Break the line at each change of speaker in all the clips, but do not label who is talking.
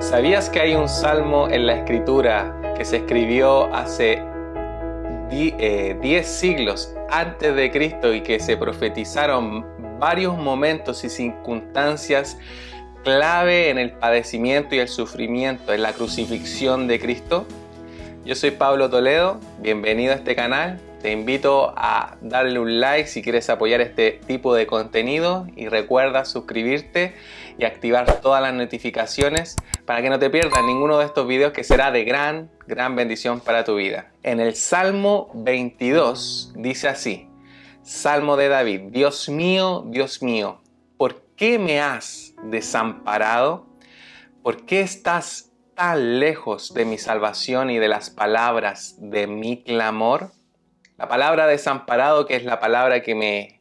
¿Sabías que hay un salmo en la escritura que se escribió hace 10 siglos antes de Cristo y que se profetizaron varios momentos y circunstancias clave en el padecimiento y el sufrimiento, en la crucifixión de Cristo? Yo soy Pablo Toledo, bienvenido a este canal. Te invito a darle un like si quieres apoyar este tipo de contenido y recuerda suscribirte y activar todas las notificaciones para que no te pierdas ninguno de estos videos que será de gran bendición para tu vida. En el Salmo 22 dice así, Salmo de David: Dios mío, ¿por qué me has desamparado? ¿Por qué estás tan lejos de mi salvación y de las palabras de mi clamor? La palabra desamparado, que es la palabra que me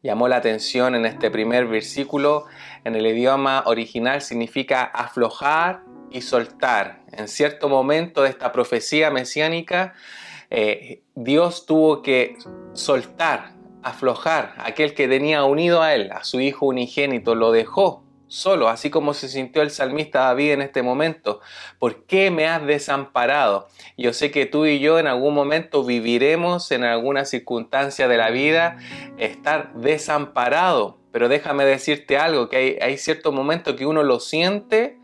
llamó la atención en este primer versículo, en el idioma original significa aflojar y soltar. En cierto momento de esta profecía mesiánica, Dios tuvo que soltar, aflojar a aquel que tenía unido a él, a su hijo unigénito, lo dejó solo, así como se sintió el salmista David en este momento. ¿Por qué me has desamparado? Yo sé que tú y yo en algún momento viviremos en alguna circunstancia de la vida estar desamparado, pero déjame decirte algo, que hay cierto momento que uno lo siente,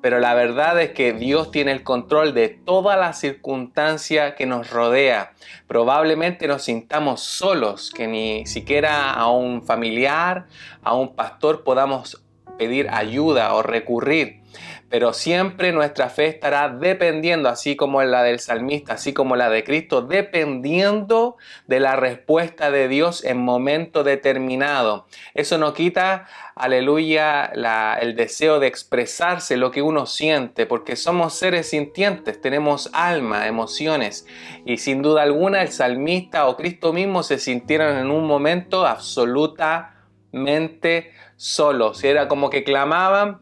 pero la verdad es que Dios tiene el control de toda la circunstancia que nos rodea. Probablemente nos sintamos solos, que ni siquiera a un familiar, a un pastor podamos pedir ayuda o recurrir, pero siempre nuestra fe estará dependiendo, así como la del salmista, así como la de Cristo, dependiendo de la respuesta de Dios en momento determinado. Eso no quita, aleluya, el deseo de expresarse lo que uno siente, porque somos seres sintientes, tenemos alma, emociones, y sin duda alguna el salmista o Cristo mismo se sintieron en un momento absolutamente solos. Era como que clamaban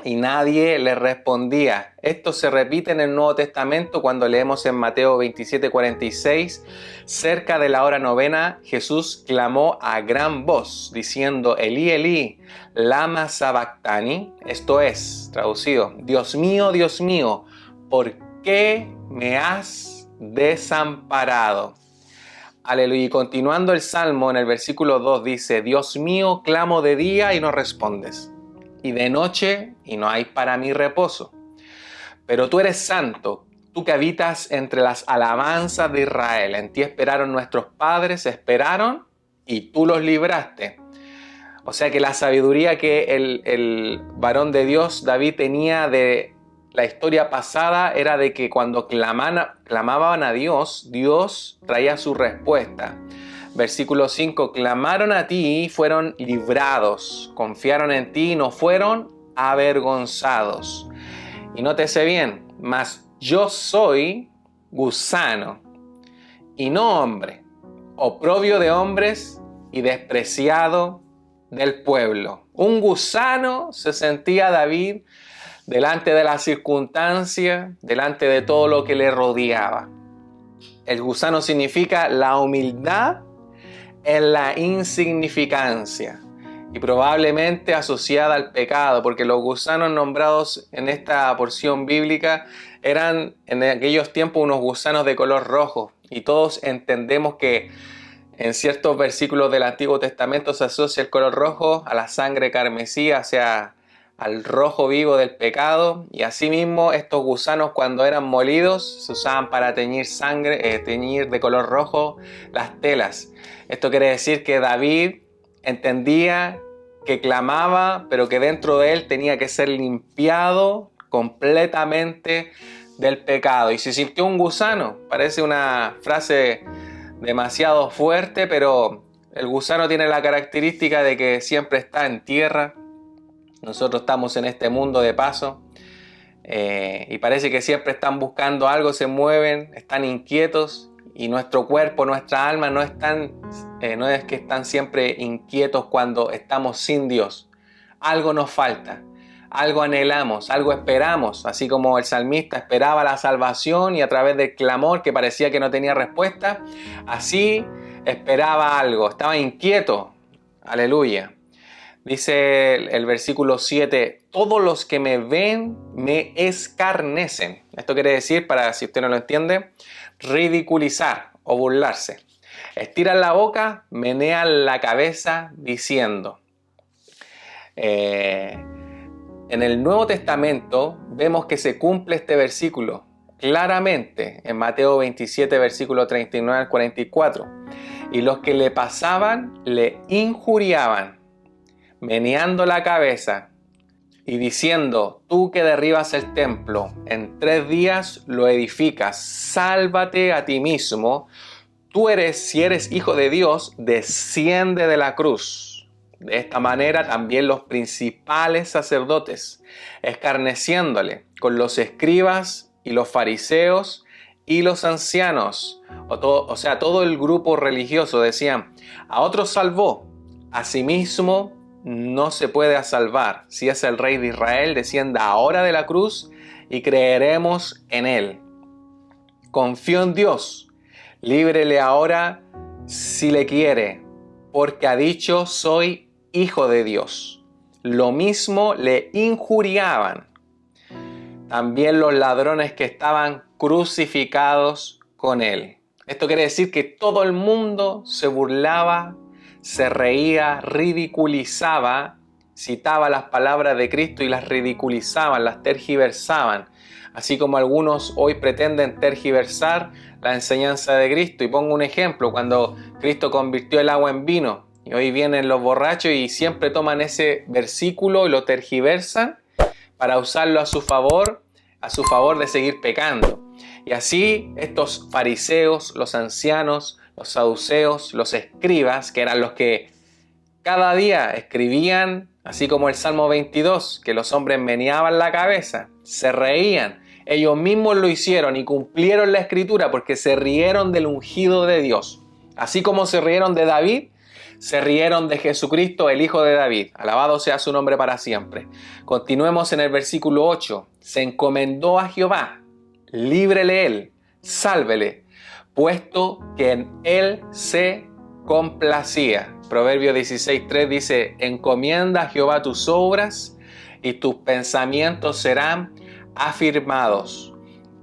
y nadie les respondía. Esto se repite en el Nuevo Testamento cuando leemos en Mateo 27:46. Cerca de la hora novena, Jesús clamó a gran voz, diciendo: Elí, Elí, lama sabactani. Esto es, traducido: Dios mío, ¿por qué me has desamparado? Aleluya. Y continuando el Salmo, en el versículo 2 dice: Dios mío, clamo de día y no respondes, y de noche y no hay para mí reposo. Pero tú eres santo, tú que habitas entre las alabanzas de Israel. En ti esperaron nuestros padres, esperaron y tú los libraste. O sea que la sabiduría que el varón de Dios, David, tenía de la historia pasada era de que cuando clamaban a Dios, Dios traía su respuesta. Versículo 5, clamaron a ti y fueron librados, confiaron en ti y no fueron avergonzados. Y nótese bien, mas yo soy gusano y no hombre, oprobio de hombres y despreciado del pueblo. Un gusano se sentía David delante de la circunstancia, delante de todo lo que le rodeaba. El gusano significa la humildad en la insignificancia y probablemente asociada al pecado, porque los gusanos nombrados en esta porción bíblica eran en aquellos tiempos unos gusanos de color rojo, y todos entendemos que en ciertos versículos del Antiguo Testamento se asocia el color rojo a la sangre carmesí, o sea, al rojo vivo del pecado. Y asimismo estos gusanos, cuando eran molidos, se usaban para teñir sangre, teñir de color rojo las telas. Esto quiere decir que David entendía que clamaba, pero que dentro de él tenía que ser limpiado completamente del pecado. Y se sintió un gusano. Parece una frase demasiado fuerte, pero el gusano tiene la característica de que siempre está en tierra. Nosotros estamos en este mundo de paso, y parece que siempre están buscando algo, se mueven, están inquietos, y nuestro cuerpo, nuestra alma no es que están siempre inquietos cuando estamos sin Dios. Algo nos falta, algo anhelamos, algo esperamos, así como el salmista esperaba la salvación y a través del clamor que parecía que no tenía respuesta, así esperaba algo, estaba inquieto. Aleluya. Dice el versículo 7, todos los que me ven me escarnecen. Esto quiere decir, para si usted no lo entiende, ridiculizar o burlarse. Estiran la boca, menean la cabeza diciendo. En el Nuevo Testamento vemos que se cumple este versículo claramente en Mateo 27, versículo 39 al 44. Y los que le pasaban le injuriaban, meneando la cabeza y diciendo, tú que derribas el templo, en 3 días lo edificas, sálvate a ti mismo. Si eres hijo de Dios, desciende de la cruz. De esta manera también los principales sacerdotes, escarneciéndole con los escribas y los fariseos y los ancianos, todo el grupo religioso, decían, a otros salvó, a sí mismo no se puede salvar. Si es el Rey de Israel, descienda ahora de la cruz y creeremos en él. Confío en Dios, líbrele ahora si le quiere, porque ha dicho, soy hijo de Dios. Lo mismo le injuriaban también los ladrones que estaban crucificados con él. Esto quiere decir que todo el mundo se burlaba, se reía, ridiculizaba, citaba las palabras de Cristo y las ridiculizaban, las tergiversaban. Así como algunos hoy pretenden tergiversar la enseñanza de Cristo. Y pongo un ejemplo, cuando Cristo convirtió el agua en vino, y hoy vienen los borrachos y siempre toman ese versículo y lo tergiversan para usarlo a su favor de seguir pecando. Y así estos fariseos, los ancianos, los saduceos, los escribas, que eran los que cada día escribían, así como el Salmo 22, que los hombres meneaban la cabeza, se reían. Ellos mismos lo hicieron y cumplieron la escritura porque se rieron del ungido de Dios. Así como se rieron de David, se rieron de Jesucristo, el Hijo de David. Alabado sea su nombre para siempre. Continuemos en el versículo 8. Se encomendó a Jehová, líbrele él, sálvele, puesto que en él se complacía. Proverbio 16:3 dice, encomienda a Jehová tus obras y tus pensamientos serán afirmados.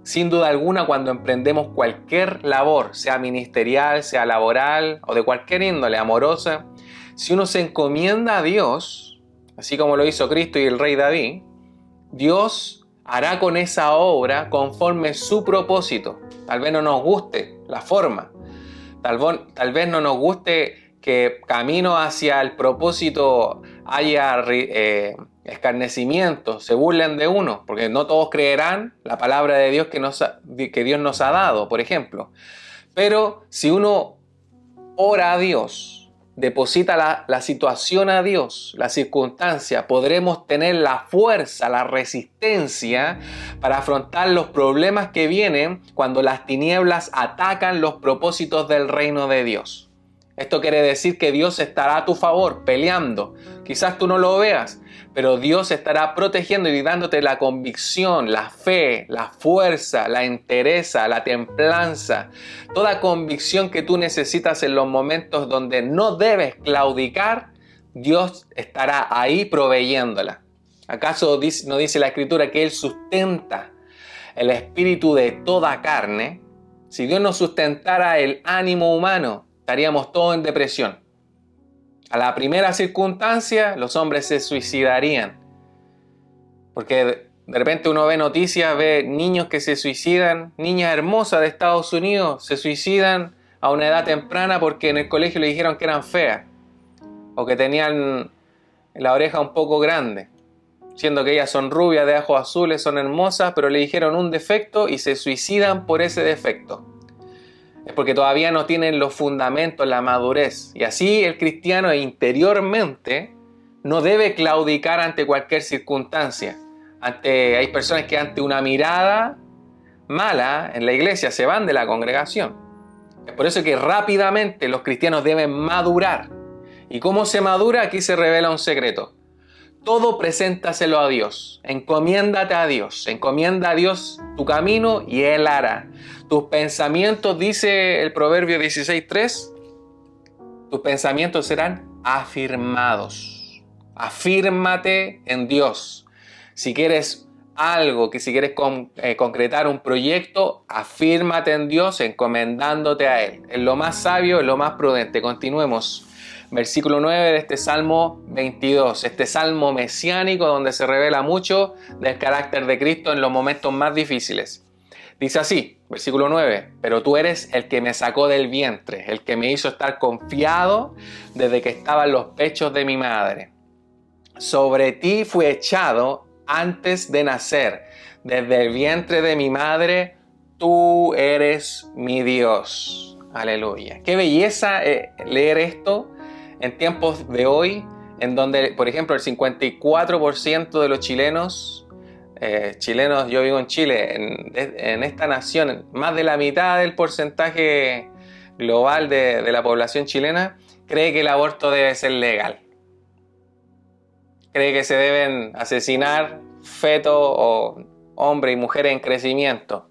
Sin duda alguna, cuando emprendemos cualquier labor, sea ministerial, sea laboral o de cualquier índole, amorosa, si uno se encomienda a Dios, así como lo hizo Cristo y el rey David, Dios hará con esa obra conforme su propósito. Tal vez no nos guste la forma, tal vez no nos guste que camino hacia el propósito haya escarnecimiento, se burlen de uno, porque no todos creerán la palabra de Dios que Dios nos ha dado, por ejemplo. Pero si uno ora a Dios, deposita la situación a Dios, la circunstancia, podremos tener la fuerza, la resistencia para afrontar los problemas que vienen cuando las tinieblas atacan los propósitos del reino de Dios. Esto quiere decir que Dios estará a tu favor, peleando. Quizás tú no lo veas, pero Dios estará protegiendo y dándote la convicción, la fe, la fuerza, la entereza, la templanza. Toda convicción que tú necesitas en los momentos donde no debes claudicar, Dios estará ahí proveyéndola. ¿Acaso no dice la Escritura que Él sustenta el espíritu de toda carne? Si Dios no sustentara el ánimo humano, estaríamos todos en depresión. A la primera circunstancia, los hombres se suicidarían. Porque de repente uno ve noticias, ve niños que se suicidan, niñas hermosas de Estados Unidos se suicidan a una edad temprana porque en el colegio le dijeron que eran feas o que tenían la oreja un poco grande, siendo que ellas son rubias, de ojos azules, son hermosas, pero le dijeron un defecto y se suicidan por ese defecto. Es porque todavía no tienen los fundamentos, la madurez. Y así el cristiano interiormente no debe claudicar ante cualquier circunstancia. Hay personas que ante una mirada mala en la iglesia se van de la congregación. Es por eso que rápidamente los cristianos deben madurar. ¿Y cómo se madura? Aquí se revela un secreto. Todo preséntaselo a Dios, encomiéndate a Dios, encomienda a Dios tu camino y Él hará. Tus pensamientos, dice el Proverbio 16:3, tus pensamientos serán afirmados. Afírmate en Dios. Si quieres algo, si quieres concretar un proyecto, afírmate en Dios encomendándote a Él. Es lo más sabio, es lo más prudente. Continuemos. Versículo 9 de este Salmo 22, este Salmo mesiánico donde se revela mucho del carácter de Cristo en los momentos más difíciles. Dice así, versículo 9, pero tú eres el que me sacó del vientre, el que me hizo estar confiado desde que estaba en los pechos de mi madre. Sobre ti fui echado antes de nacer, desde el vientre de mi madre, tú eres mi Dios. Aleluya. Qué belleza leer esto en tiempos de hoy, en donde, por ejemplo, el 54% de los chilenos, yo vivo en Chile, en esta nación, más de la mitad del porcentaje global de la población chilena cree que el aborto debe ser legal. Cree que se deben asesinar fetos o hombres y mujeres en crecimiento.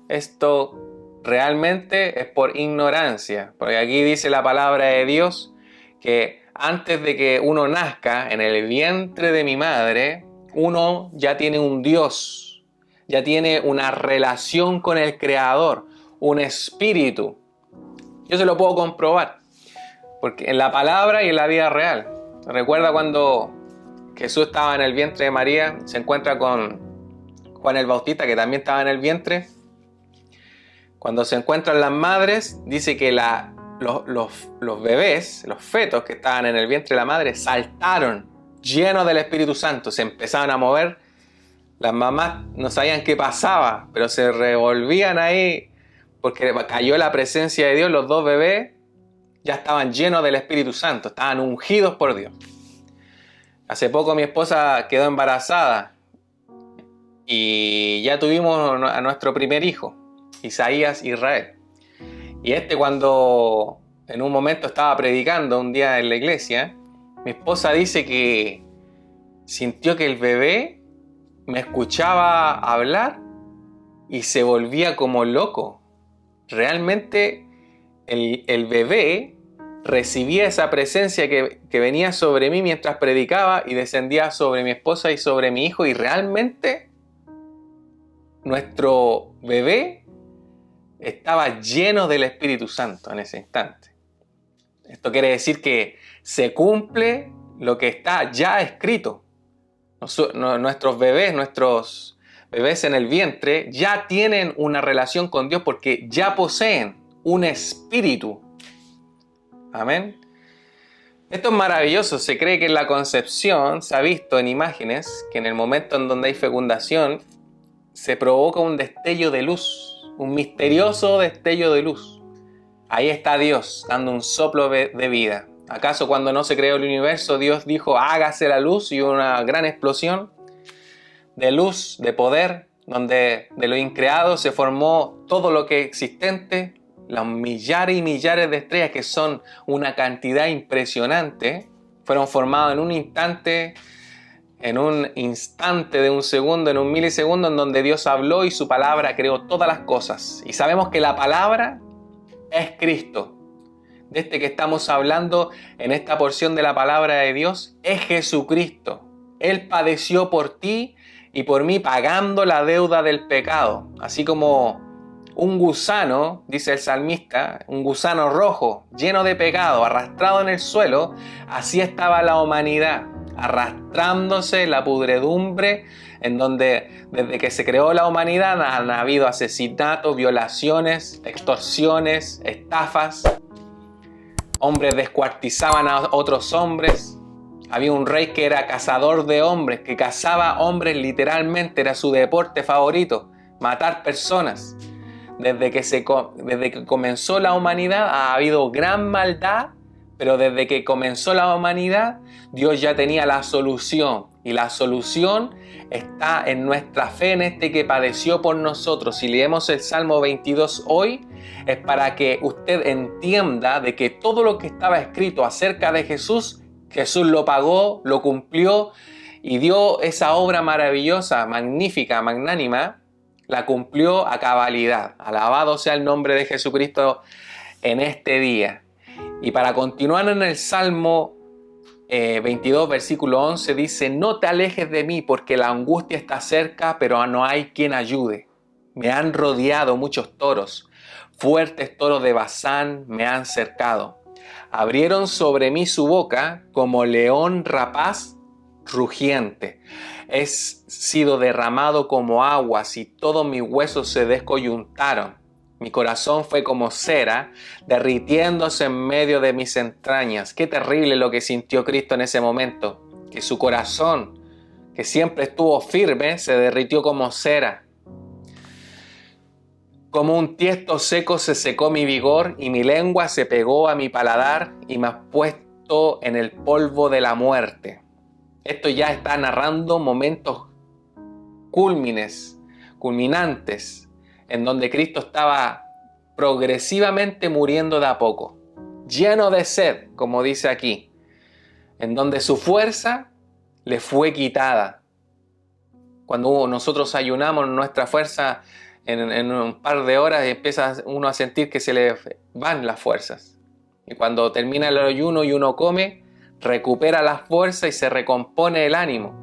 Esto realmente es por ignorancia, porque aquí dice la palabra de Dios que antes de que uno nazca en el vientre de mi madre, uno ya tiene un Dios, ya tiene una relación con el Creador, un espíritu. Yo se lo puedo comprobar, porque en la palabra y en la vida real. Recuerda cuando Jesús estaba en el vientre de María, se encuentra con Juan el Bautista, que también estaba en el vientre. Cuando se encuentran las madres, dice que los bebés, los fetos que estaban en el vientre de la madre, saltaron llenos del Espíritu Santo, se empezaron a mover. Las mamás no sabían qué pasaba, pero se revolvían ahí porque cayó la presencia de Dios. Los dos bebés ya estaban llenos del Espíritu Santo, estaban ungidos por Dios. Hace poco mi esposa quedó embarazada y ya tuvimos a nuestro primer hijo, Isaías Israel. Y cuando en un momento estaba predicando un día en la iglesia, mi esposa dice que sintió que el bebé me escuchaba hablar y se volvía como loco. Realmente el bebé recibía esa presencia que venía sobre mí mientras predicaba y descendía sobre mi esposa y sobre mi hijo, y realmente nuestro bebé estaba lleno del Espíritu Santo en ese instante. Esto quiere decir que se cumple lo que está ya escrito. Nuestros bebés en el vientre ya tienen una relación con Dios porque ya poseen un espíritu. Amén. Esto es maravilloso. Se cree que en la concepción se ha visto en imágenes que en el momento en donde hay fecundación se provoca un destello de luz, un misterioso destello de luz. Ahí está Dios dando un soplo de vida. ¿Acaso cuando no se creó el universo Dios dijo hágase la luz y una gran explosión de luz, de poder, donde de lo increado se formó todo lo que es existente? Los millares y millares de estrellas, que son una cantidad impresionante, fueron formados en un instante de un segundo, en un milisegundo, en donde Dios habló y su palabra creó todas las cosas. Y sabemos que la palabra es Cristo. De este que estamos hablando en esta porción de la palabra de Dios es Jesucristo. Él padeció por ti y por mí, pagando la deuda del pecado. Así como un gusano, dice el salmista, un gusano rojo, lleno de pecado, arrastrado en el suelo, así estaba la humanidad, arrastrándose la pudredumbre, en donde desde que se creó la humanidad han habido asesinatos, violaciones, extorsiones, estafas. Hombres descuartizaban a otros hombres. Había un rey que era cazador de hombres, que cazaba hombres literalmente, era su deporte favorito, matar personas. Desde que comenzó la humanidad ha habido gran maldad, pero desde que comenzó la humanidad Dios ya tenía la solución, y la solución está en nuestra fe en este que padeció por nosotros. Si leemos el Salmo 22 hoy, es para que usted entienda de que todo lo que estaba escrito acerca de Jesús, Jesús lo pagó, lo cumplió y dio esa obra maravillosa, magnífica, magnánima, la cumplió a cabalidad. Alabado sea el nombre de Jesucristo en este día. Y para continuar en el Salmo 22, versículo 11 dice: no te alejes de mí porque la angustia está cerca, pero no hay quien ayude. Me han rodeado muchos toros, fuertes toros de Basán me han cercado. Abrieron sobre mí su boca como león rapaz rugiente. He sido derramado como aguas y todos mis huesos se descoyuntaron. Mi corazón fue como cera, derritiéndose en medio de mis entrañas. Qué terrible lo que sintió Cristo en ese momento. Que su corazón, que siempre estuvo firme, se derritió como cera. Como un tiesto seco se secó mi vigor y mi lengua se pegó a mi paladar y me ha puesto en el polvo de la muerte. Esto ya está narrando momentos culminantes, en donde Cristo estaba progresivamente muriendo de a poco, lleno de sed, como dice aquí, en donde su fuerza le fue quitada. Cuando nosotros ayunamos, nuestra fuerza en un par de horas empieza uno a sentir que se le van las fuerzas. Y cuando termina el ayuno y uno come, recupera las fuerzas y se recompone el ánimo.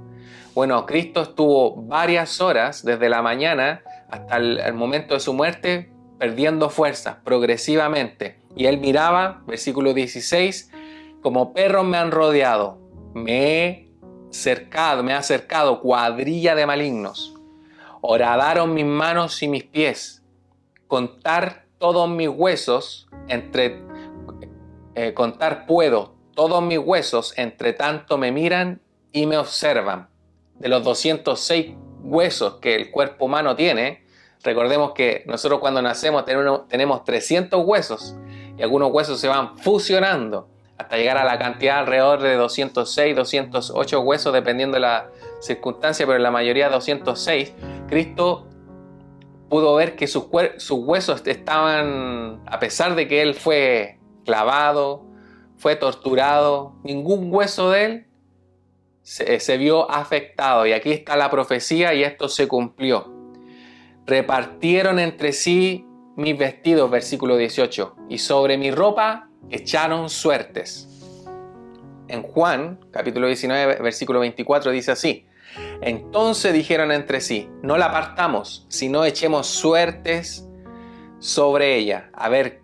Bueno, Cristo estuvo varias horas, desde la mañana hasta el momento de su muerte, perdiendo fuerzas progresivamente. Y él miraba, versículo 16, como perros me han rodeado, me ha cercado cuadrilla de malignos. Horadaron mis manos y mis pies. Contar todos mis huesos, contar puedo todos mis huesos, entre tanto me miran y me observan. De los 206 huesos que el cuerpo humano tiene, recordemos que nosotros cuando nacemos tenemos 300 huesos y algunos huesos se van fusionando hasta llegar a la cantidad alrededor de 206, 208 huesos, dependiendo de la circunstancia, pero en la mayoría 206. Cristo pudo ver que sus huesos estaban, a pesar de que él fue clavado, fue torturado, ningún hueso de él se vio afectado. Y aquí está la profecía y esto se cumplió. Repartieron entre sí mis vestidos, versículo 18, y sobre mi ropa echaron suertes. En Juan, capítulo 19, versículo 24, dice así: entonces dijeron entre sí, no la partamos, sino echemos suertes sobre ella, a ver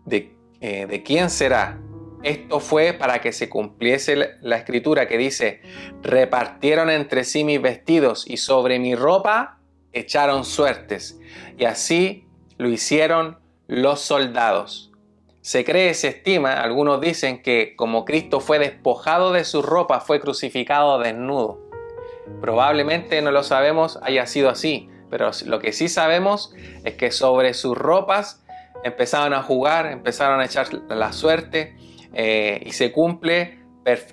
de quién será. Esto fue para que se cumpliese la escritura que dice: repartieron entre sí mis vestidos y sobre mi ropa echaron suertes. Y así lo hicieron los soldados. Se cree, se estima, algunos dicen que como Cristo fue despojado de su ropa, fue crucificado desnudo. Probablemente, no lo sabemos, haya sido así, pero lo que sí sabemos es que sobre sus ropas empezaron a jugar, empezaron a echar la suerte, y se cumple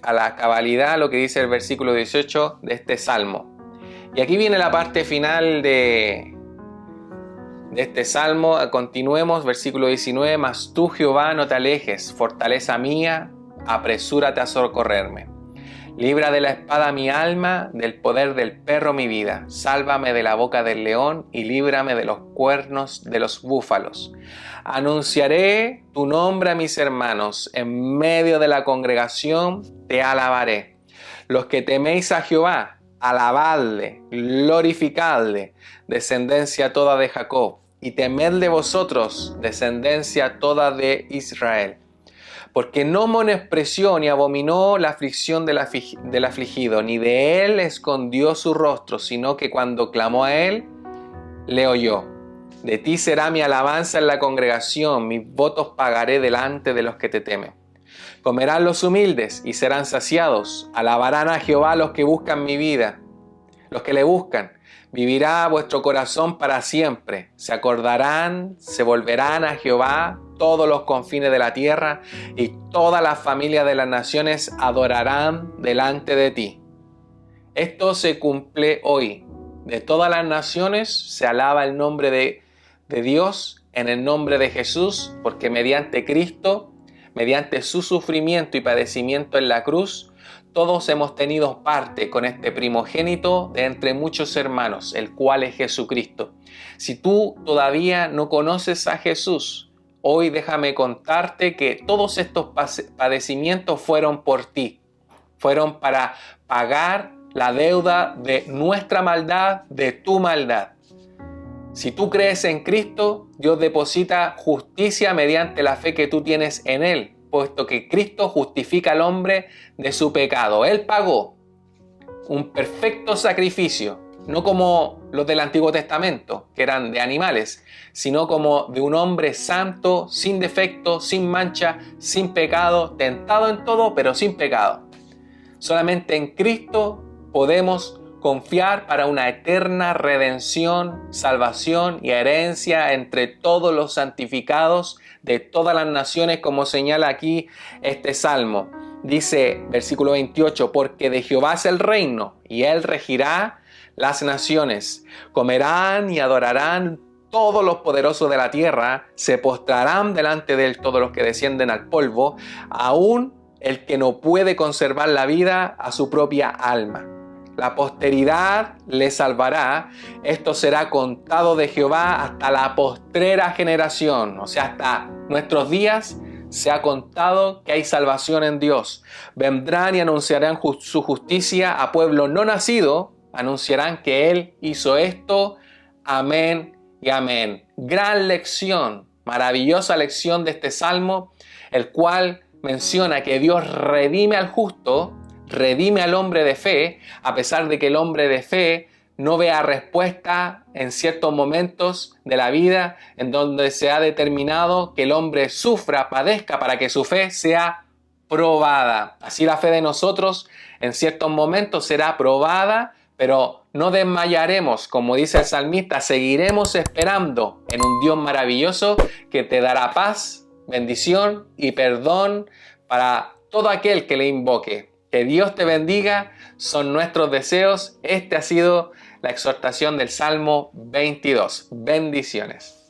a la cabalidad lo que dice el versículo 18 de este salmo. Y aquí viene la parte final de este salmo. Continuemos, versículo 19: mas tú, Jehová, no te alejes, fortaleza mía, apresúrate a socorrerme. Libra de la espada mi alma, del poder del perro mi vida. Sálvame de la boca del león y líbrame de los cuernos de los búfalos. Anunciaré tu nombre a mis hermanos, en medio de la congregación te alabaré. Los que teméis a Jehová, alabadle, glorificadle, descendencia toda de Jacob, y temed de vosotros, descendencia toda de Israel. Porque no menospreció ni abominó la aflicción del afligido, ni de él escondió su rostro, sino que cuando clamó a él, le oyó. De ti será mi alabanza en la congregación, mis votos pagaré delante de los que te temen. Comerán los humildes y serán saciados, alabarán a Jehová los que buscan mi vida, los que le buscan. Vivirá vuestro corazón para siempre. Se acordarán, se volverán a Jehová todos los confines de la tierra, y todas las familias de las naciones adorarán delante de ti. Esto se cumple hoy. De todas las naciones se alaba el nombre de Dios, en el nombre de Jesús, porque mediante Cristo, mediante su sufrimiento y padecimiento en la cruz, todos hemos tenido parte con este primogénito de entre muchos hermanos, el cual es Jesucristo. Si tú todavía no conoces a Jesús, hoy déjame contarte que todos estos padecimientos fueron por ti. Fueron para pagar la deuda de nuestra maldad, de tu maldad. Si tú crees en Cristo, Dios deposita justicia mediante la fe que tú tienes en Él, puesto que Cristo justifica al hombre de su pecado. Él pagó un perfecto sacrificio, no como los del Antiguo Testamento, que eran de animales, sino como de un hombre santo, sin defecto, sin mancha, sin pecado, tentado en todo, pero sin pecado. Solamente en Cristo podemos confiar para una eterna redención, salvación y herencia entre todos los santificados de todas las naciones, como señala aquí este salmo. Dice, versículo 28, porque de Jehová es el reino, y él regirá las naciones. Comerán y adorarán todos los poderosos de la tierra, se postrarán delante de él todos los que descienden al polvo, aún el que no puede conservar la vida a su propia alma. La posteridad le salvará, esto será contado de Jehová hasta la postrera generación, o sea, hasta nuestros días se ha contado que hay salvación en Dios. Vendrán y anunciarán su justicia a pueblo no nacido, anunciarán que Él hizo esto, amén y amén. Gran lección, maravillosa lección de este salmo, el cual menciona que Dios redime al justo, redime al hombre de fe, a pesar de que el hombre de fe no vea respuesta en ciertos momentos de la vida en donde se ha determinado que el hombre sufra, padezca para que su fe sea probada. Así la fe de nosotros en ciertos momentos será probada, pero no desmayaremos, como dice el salmista, seguiremos esperando en un Dios maravilloso que te dará paz, bendición y perdón para todo aquel que le invoque. Que Dios te bendiga, son nuestros deseos. Este ha sido la exhortación del Salmo 22. Bendiciones.